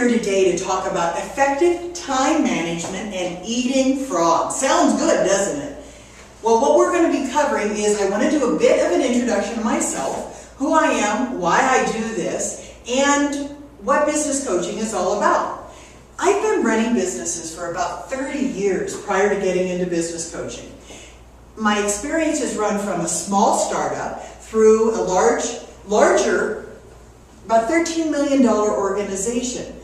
here today to talk about effective time management and eating frogs. Sounds good, doesn't it? Well, what we're going to be covering is I want to do a bit of an introduction to myself, who I am, why I do this, and what business coaching is all about. I've been running businesses for about 30 years prior to getting into business coaching. My experience has run from a small startup through a larger, about $13 million organization.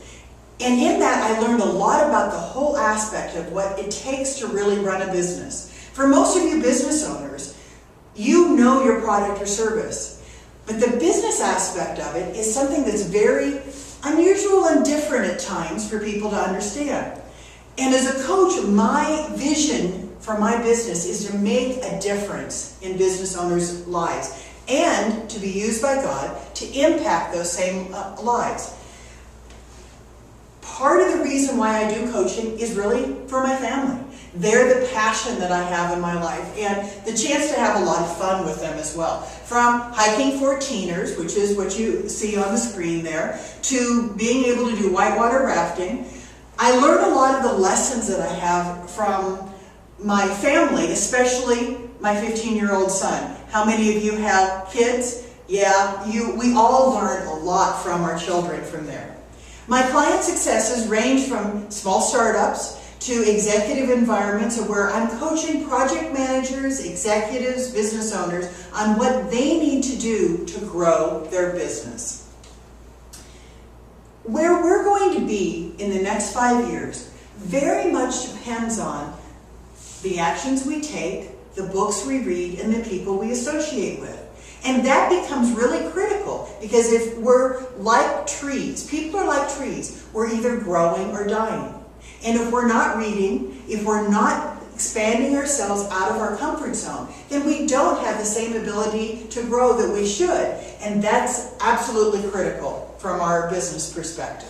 And in that, I learned a lot about the whole aspect of what it takes to really run a business. For most of you business owners, you know your product or service. But the business aspect of it is something that's very unusual and different at times for people to understand. And as a coach, my vision for my business is to make a difference in business owners' lives and to be used by God to impact those same lives. Part of the reason why I do coaching is really for my family. They're the passion that I have in my life and the chance to have a lot of fun with them as well. From hiking for teeners, which is what you see on the screen there, to being able to do whitewater rafting. I learn a lot of the lessons that I have from my family, especially my 15-year-old son. How many of you have kids? Yeah, we all learn a lot from our children from there. My client successes range from small startups to executive environments where I'm coaching project managers, executives, business owners on what they need to do to grow their business. Where we're going to be in the next 5 years very much depends on the actions we take, the books we read, and the people we associate with. And that becomes really critical because if we're like trees, people are like trees, we're either growing or dying. And if we're not reading, if we're not expanding ourselves out of our comfort zone, then we don't have the same ability to grow that we should. And that's absolutely critical from our business perspective.